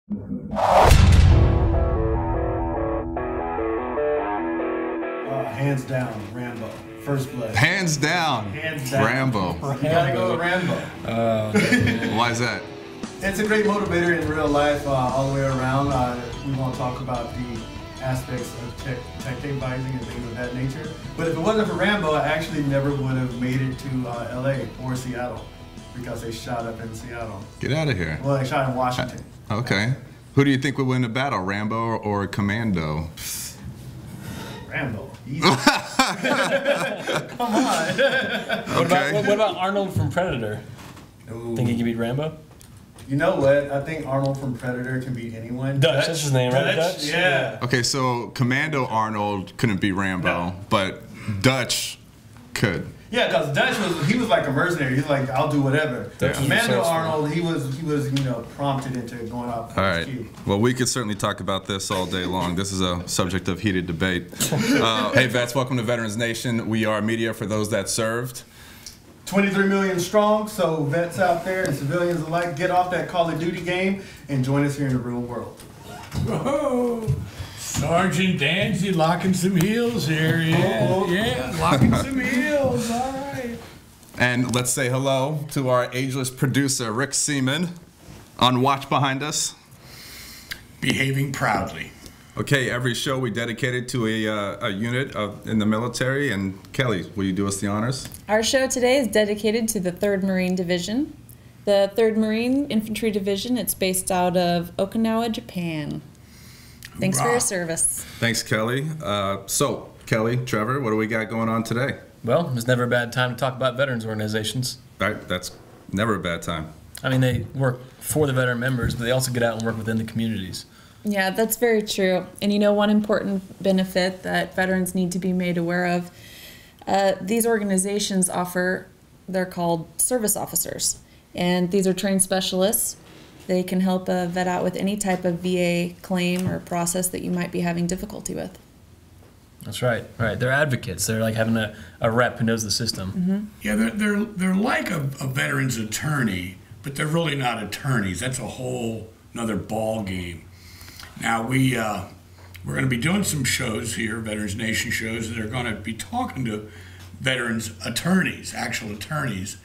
Hands down, Rambo. First Blood. Hands down. Hands down. Rambo. You gotta go with Rambo. Why is that? It's a great motivator in real life, all the way around. We won't talk about the aspects of tech advising and things of that nature. But if it wasn't for Rambo, I actually never would have made it to LA or Seattle, because they shot up in Seattle. Get out of here. Well, they shot in Washington. Okay. Who do you think would win the battle, Rambo or Commando? Rambo. Easy. Come on. What about Arnold from Predator? Ooh. Think he can beat Rambo? You know what? I think Arnold from Predator can beat anyone. Dutch, that's his name, right? Dutch? Yeah. Okay, so Commando Arnold couldn't beat Rambo, No. but Dutch could. Yeah, because Dutch was like a mercenary. He's like, I'll do whatever. Dutch was Commander resourceful. Arnold, he was prompted into going off. All right. Well, we could certainly talk about this all day long. This is a subject of heated debate. Hey, vets, welcome to Veterans Nation. We are media for those that served. 23 million strong. So vets out there and civilians alike, get off that Call of Duty game and join us here in the real world. Whoa, Sergeant Danzy locking some heels here. Yeah, locking some heels. All right. And let's say hello to our ageless producer, Rick Seaman, on watch behind us. Behaving proudly. Okay, every show we dedicated to a unit in the military. And Kelly, will you do us the honors? Our show today is dedicated to the 3rd Marine Division. The 3rd Marine Infantry Division, it's based out of Okinawa, Japan. Thanks for your service. Thanks, Kelly. So, Kelly, Trevor, what do we got going on today? Well, there's never a bad time to talk about veterans organizations. Right, that's never a bad time. I mean, they work for the veteran members, but they also get out and work within the communities. Yeah, that's very true. And you know, one important benefit that veterans need to be made aware of, these organizations offer, they're called service officers. And these are trained specialists. They can help a vet out with any type of VA claim or process that you might be having difficulty with. That's right. Right. They're advocates. They're like having a rep who knows the system. Mm-hmm. Yeah, they're like a veteran's attorney, but they're really not attorneys. That's a whole another ball game. Now we're going to be doing some shows here, Veterans Nation shows, that are going to be talking to veterans attorneys, actual attorneys,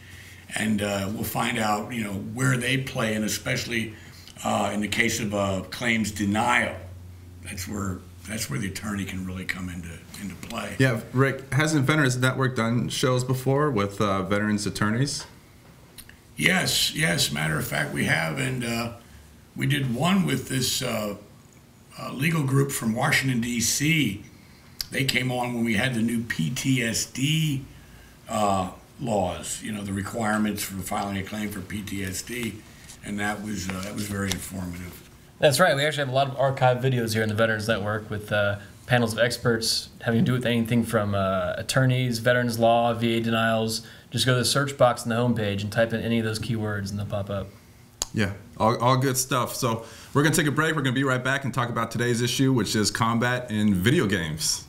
and we'll find out where they play, and especially in the case of claims denial. That's where the attorney can really come into play. Yeah, Rick, hasn't Veterans Network done shows before with veterans attorneys? Yes. Matter of fact, we have, and we did one with this legal group from Washington, D.C. They came on when we had the new PTSD laws, the requirements for filing a claim for PTSD, and that was very informative. That's right. We actually have a lot of archived videos here in the Veterans Network with panels of experts having to do with anything from attorneys, veterans law, VA denials. Just go to the search box on the homepage and type in any of those keywords and they'll pop up. Yeah, all good stuff. So we're going to take a break. We're going to be right back and talk about today's issue, which is combat in video games.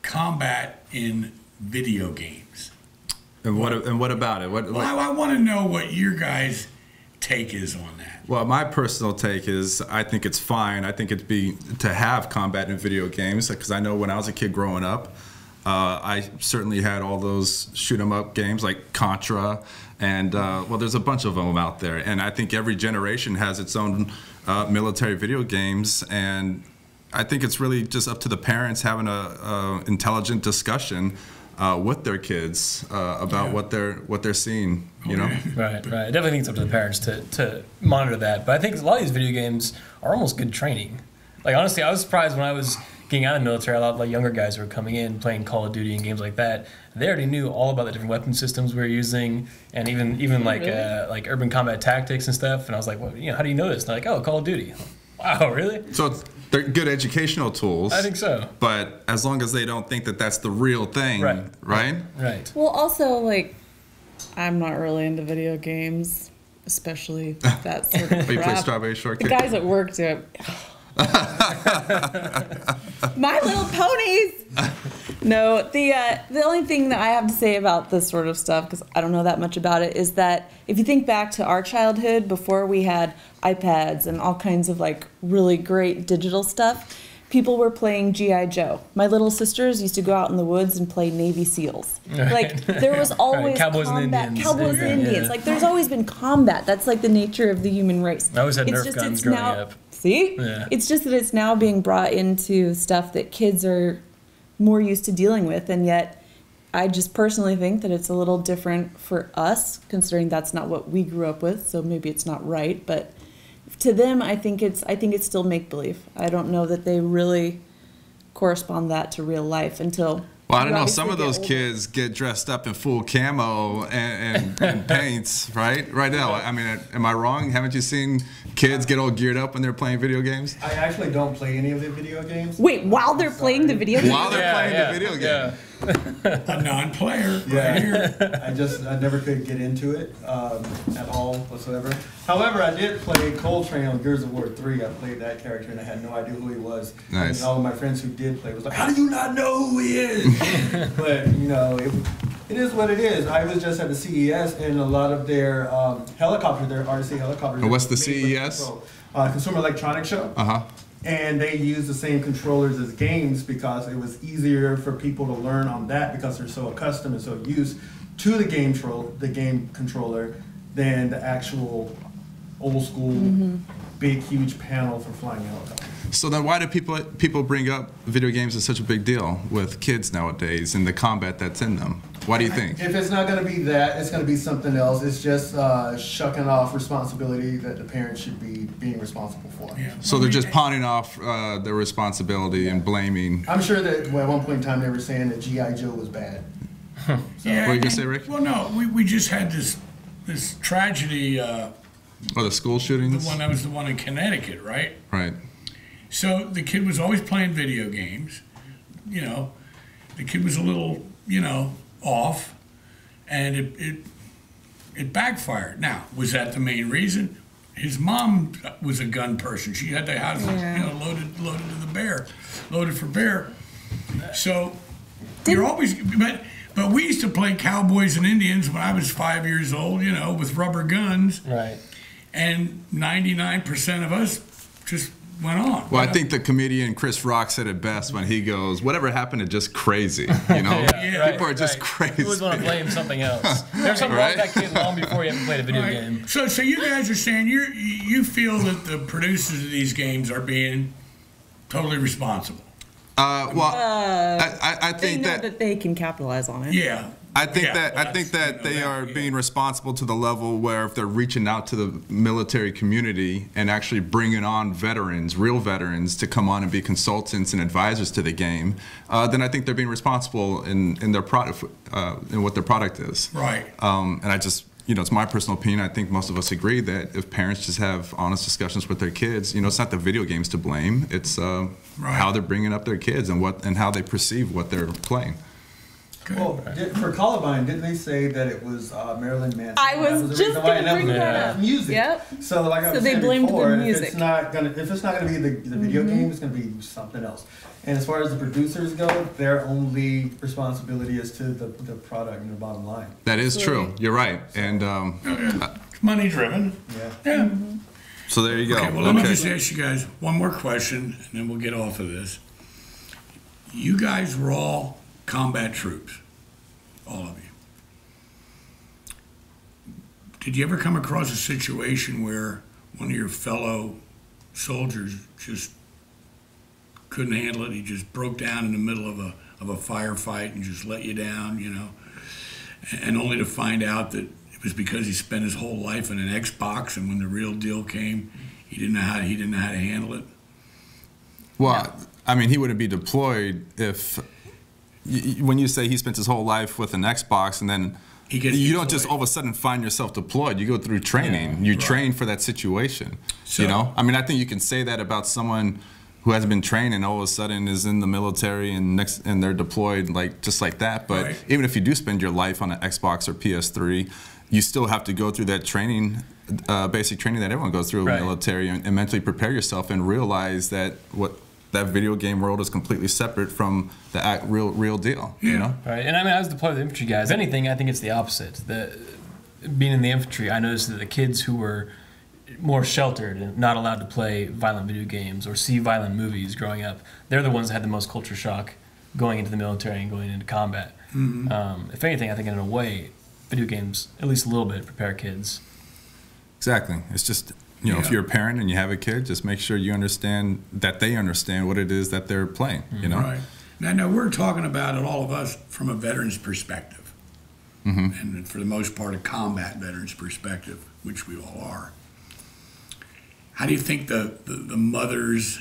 Combat in video games. And what about it? Well, I want to know what your guys' take is on that. Well, my personal take is I think it's fine. I think it'd be to have combat in video games because I know when I was a kid growing up, I certainly had all those shoot 'em up games like Contra, and well, there's a bunch of them out there. And I think every generation has its own military video games, and I think it's really just up to the parents having a intelligent discussion with their kids about what they're seeing. You know, Right. I definitely think it's up to the parents to monitor that. But I think a lot of these video games are almost good training. Like honestly, I was surprised when I was getting out of the military. A lot of like younger guys who were coming in playing Call of Duty and games like that. They already knew all about the different weapon systems we were using, and even like like urban combat tactics and stuff. And I was like, well, how do you know this? And they're like, oh, Call of Duty. Wow, really? so they're good educational tools. I think so. But as long as they don't think that that's the real thing, Right. right? Well, also, like, I'm not really into video games, especially that sort of But you play crap. Strawberry The Shortcake. guys at work do it. My Little Ponies. No, the only thing that I have to say about this sort of stuff, because I don't know that much about it, is that if you think back to our childhood before we had iPads and all kinds of like really great digital stuff, people were playing G.I. Joe. My little sisters used to go out in the woods and play Navy SEALs. Like there was always Cowboys and combat. Indians. Cowboys Yeah. and Indians. Like there's always been combat. That's like the nature of the human race. I always had Nerf just guns it's growing now, up. See? Yeah. It's just that it's now being brought into stuff that kids are more used to dealing with, and yet I just personally think that it's a little different for us, considering that's not what we grew up with, so maybe it's not right, but to them I think it's still make-believe. I don't know that they really correspond that to real life until Well, I don't you know. obviously Some of get those older. kids get dressed up in full camo and paints, right? Right now, I mean, am I wrong? Haven't you seen kids get all geared up when they're playing video games? I actually don't play any of the video games. Wait, while they're playing the video game? While they're playing the video game. Yeah. A non-player Yeah. right here. I never could get into it at all whatsoever. However, I did play Cold Train on Gears of War 3. I played that character and I had no idea who he was. Nice. And all of my friends who did play was like, how do you not know who he is? But, it is what it is. I was just at the CES and a lot of their helicopters, their RC helicopters. And what's the made with CES? control. Consumer Electronics Show. Uh-huh. And they use the same controllers as games because it was easier for people to learn on that because they're so accustomed and so used to the game controller than the actual old school big huge panel for flying helicopters. So then why do people bring up video games as such a big deal with kids nowadays and the combat that's in them? Why do you think? If it's not going to be that, it's going to be something else. It's just shucking off responsibility that the parents should be being responsible for. Yeah. So they're just pawning off their responsibility and blaming. I'm sure that at one point in time they were saying that G.I. Joe was bad. Yeah, What were you gonna and- say, Rick? Well, no, we just had this tragedy, Or the school the shootings? one in Connecticut, right? Right. So the kid was always playing video games. The kid was a little, off, and it backfired. Now, was that the main reason? His mom was a gun person. She had the house, loaded to the bear, loaded for bear. So you're always, but we used to play cowboys and Indians when I was 5 years old, with rubber guns, Right. and 99% of us just went on. Well, I think the comedian Chris Rock said it best when he goes, "Whatever happened to just crazy?" You know, Yeah, people are just crazy. You always want to blame something else. There's something wrong with that kid long before you ever played a video Right. game. So you guys are saying you feel that the producers of these games are being totally responsible. I They think know that they can capitalize on it. Yeah. I think Yeah, that that's- they are yeah. being responsible to the level where if they're reaching out to the military community and actually bringing on veterans, real veterans, to come on and be consultants and advisors to the game, then I think they're being responsible in their product, in what their product is. Right. And I just, it's my personal opinion. I think most of us agree that if parents just have honest discussions with their kids, it's not the video games to blame. It's how they're bringing up their kids and how they perceive what they're playing. Well, for Columbine, didn't they say that it was Marilyn Manson? I was That the just reason why, gonna and that was bring the that up. music. Yep. So like I So was they saying blamed the before, music. if it's not gonna be the video game, it's gonna be something else. And as far as the producers go, their only responsibility is to the product and the bottom line. That is true. You're right. And money driven. Yeah. Yeah. So there you go. Okay, well, let me just ask you guys one more question, and then we'll get off of this. You guys were all combat troops, all of you. Did you ever come across a situation where one of your fellow soldiers just couldn't handle it? He just broke down in the middle of a firefight and just let you down, you know, and only to find out that it was because he spent his whole life in an Xbox, and when the real deal came, he didn't know how to handle it. Well, I mean, he wouldn't be deployed if, when you say he spent his whole life with an Xbox and then you don't just all of a sudden find yourself deployed. You go through training. You train for that situation. So, you know, I mean, I think you can say that about someone who hasn't been trained and all of a sudden is in the military and they're deployed just like that. But even if you do spend your life on an Xbox or PS3, you still have to go through that training, basic training that everyone goes through in the military, and mentally prepare yourself and realize that that video game world is completely separate from the real deal. You know? Right. And I mean, I was deployed with infantry guys. Anything, I think it's the opposite. Being in the infantry, I noticed that the kids who were more sheltered and not allowed to play violent video games or see violent movies growing up, they're the ones that had the most culture shock going into the military and going into combat. Mm-hmm. If anything, I think in a way, video games, at least a little bit, prepare kids. Exactly. It's just, you know, if you're a parent and you have a kid, just make sure you understand that they understand what it is that they're playing, you know? Right. Now, we're talking about it, all of us, from a veteran's perspective. Mm-hmm. And for the most part, a combat veteran's perspective, which we all are. How do you think the mothers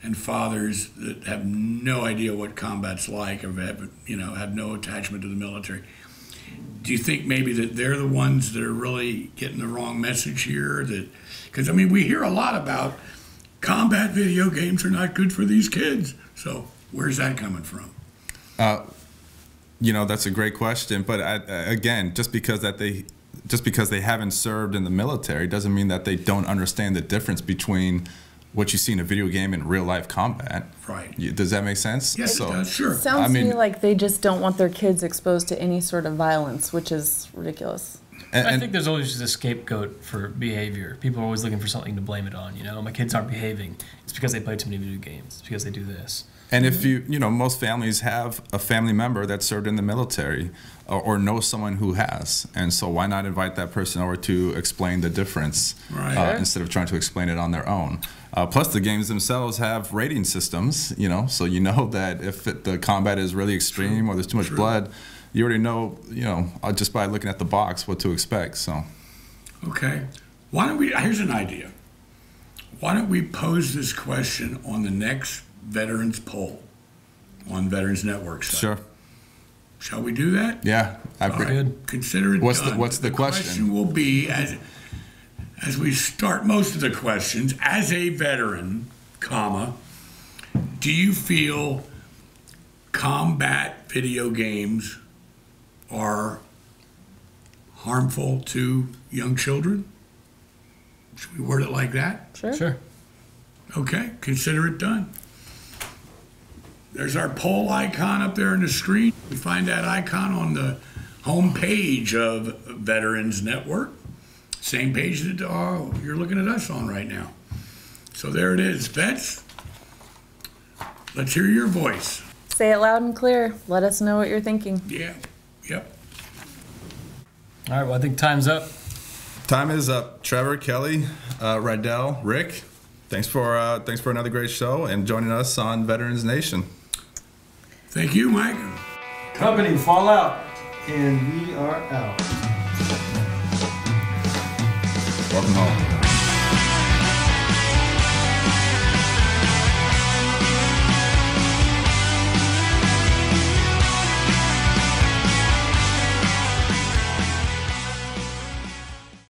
and fathers that have no idea what combat's like or have no attachment to the military, do you think maybe that they're the ones that are really getting the wrong message here? Because, I mean, we hear a lot about combat video games are not good for these kids. So where's that coming from? You know, that's a great question. But again, just because they haven't served in the military doesn't mean that they don't understand the difference between what you see in a video game and real life combat. Right. Does that make sense? Yes, it does. Sure. Sounds to me like they just don't want their kids exposed to any sort of violence, which is ridiculous. I think there's always just a scapegoat for behavior. People are always looking for something to blame it on. You know, my kids aren't behaving. It's because they play too many video games. It's because they do this. And if you know, most families have a family member that served in the military or know someone who has. And so why not invite that person over to explain the difference instead of trying to explain it on their own? Plus, the games themselves have rating systems, you know, so you know that if the combat is really extreme or there's too much blood, you already know, you know, just by looking at the box what to expect. So, okay, here's an idea. Why don't we pose this question on the next Veterans poll on Veterans Network site? Sure. Shall we do that? Yeah, Good. Consider it what's done. What's the question? The question will be, as we start most of the questions, as a veteran, do you feel combat video games are harmful to young children? Should we word it like that? Sure. Okay, consider it done. There's our poll icon up there on the screen. We find that icon on the home page of Veterans Network. Same page that you're looking at us on right now. So there it is. Vets, let's hear your voice. Say it loud and clear. Let us know what you're thinking. Yeah, yep. All right, well, I think time's up. Time is up. Trevor, Kelly, Rydell, Rick, thanks for another great show and joining us on Veterans Nation. Thank you, Mike. Company, fall out, and we are out. Welcome home.